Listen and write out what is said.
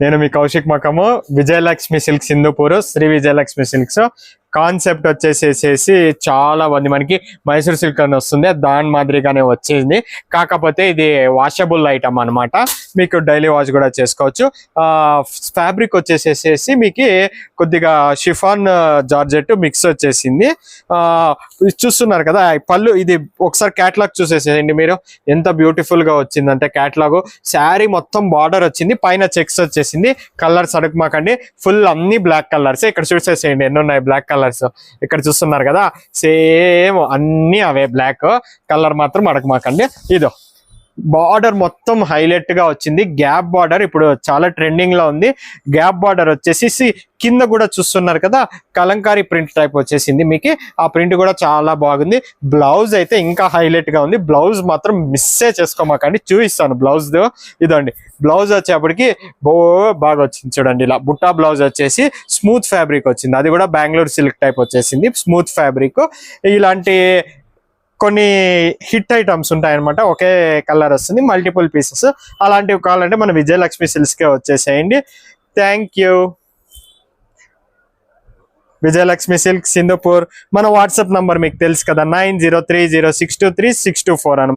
నేను మీ కౌశిక్ మకము, Vijayalakshmi silks Hindupur, Sri Vijayalakshmi silks. Concept వచ్చేసేసి చాలా మంది మనకి మైసూర్ సిల్క్ అని వస్తుంది, దాని మాదిరిగానే వచ్చింది. కాకపోతే ఇది వాషబుల్ ఐటమ్ అనమాట, మీకు డైలీ వాష్ కూడా చేసుకోవచ్చు. ఫ్యాబ్రిక్ వచ్చేసేసి మీకు కొద్దిగా షిఫాన్ జార్జెట్ మిక్స్ వచ్చేసింది. చూస్తున్నారు కదా పళ్ళు, ఇది ఒకసారి క్యాట్లాగ్ చూసేసేయండి మీరు, ఎంత బ్యూటిఫుల్ గా వచ్చిందంటే క్యాట్లాగ్. శారీ మొత్తం బార్డర్ వచ్చింది, పైన చెక్స్ వచ్చేసింది. కలర్స్ అడగమాకండి, ఫుల్ అన్ని బ్లాక్ కలర్స్. ఇక్కడ చూసేసేయండి ఎన్ని ఉన్నాయి బ్లాక్ కలర్స్. ఇక్కడ చూస్తున్నారు కదా, సేమ్ అన్ని అవే బ్లాక్ కలర్, మాత్రం అడగమాకండి. ఇదో బార్డర్ మొత్తం హైలైట్ గా వచ్చింది. గ్యాప్ బార్డర్ ఇప్పుడు చాలా ట్రెండింగ్ లో ఉంది. గ్యాప్ బార్డర్ వచ్చేసి కింద కూడా చూస్తున్నారు కదా, కలంకారీ ప్రింట్ టైప్ వచ్చేసింది మీకు. ఆ ప్రింట్ కూడా చాలా బాగుంది. బ్లౌజ్ అయితే ఇంకా హైలైట్ గా ఉంది. బ్లౌజ్ మాత్రం మిస్సే చేసుకోమాకండి, చూపిస్తాను బ్లౌజ్. ఇదండి బ్లౌజ్ వచ్చేప్పటికి బాగా వచ్చింది చూడండి. ఇలా బుట్టా బ్లౌజ్ వచ్చేసి స్మూత్ ఫ్యాబ్రిక్ వచ్చింది, అది కూడా బెంగళూరు సిల్క్ టైప్ వచ్చేసింది, స్మూత్ ఫ్యాబ్రిక్. ఇలాంటి కొన్ని హిట్ ఐటమ్స్ ఉంటాయి అనమాట, ఒకే కలర్ వస్తుంది, మల్టిపుల్ పీసెస్. అలాంటివి కావాలంటే మన విజయలక్ష్మి సిల్క్స్కే వచ్చేసేయండి. Thank you. Vijayalakshmi silks Hindupur. మన వాట్సాప్ నంబర్ మీకు తెలుసు కదా, 9030623624 అని.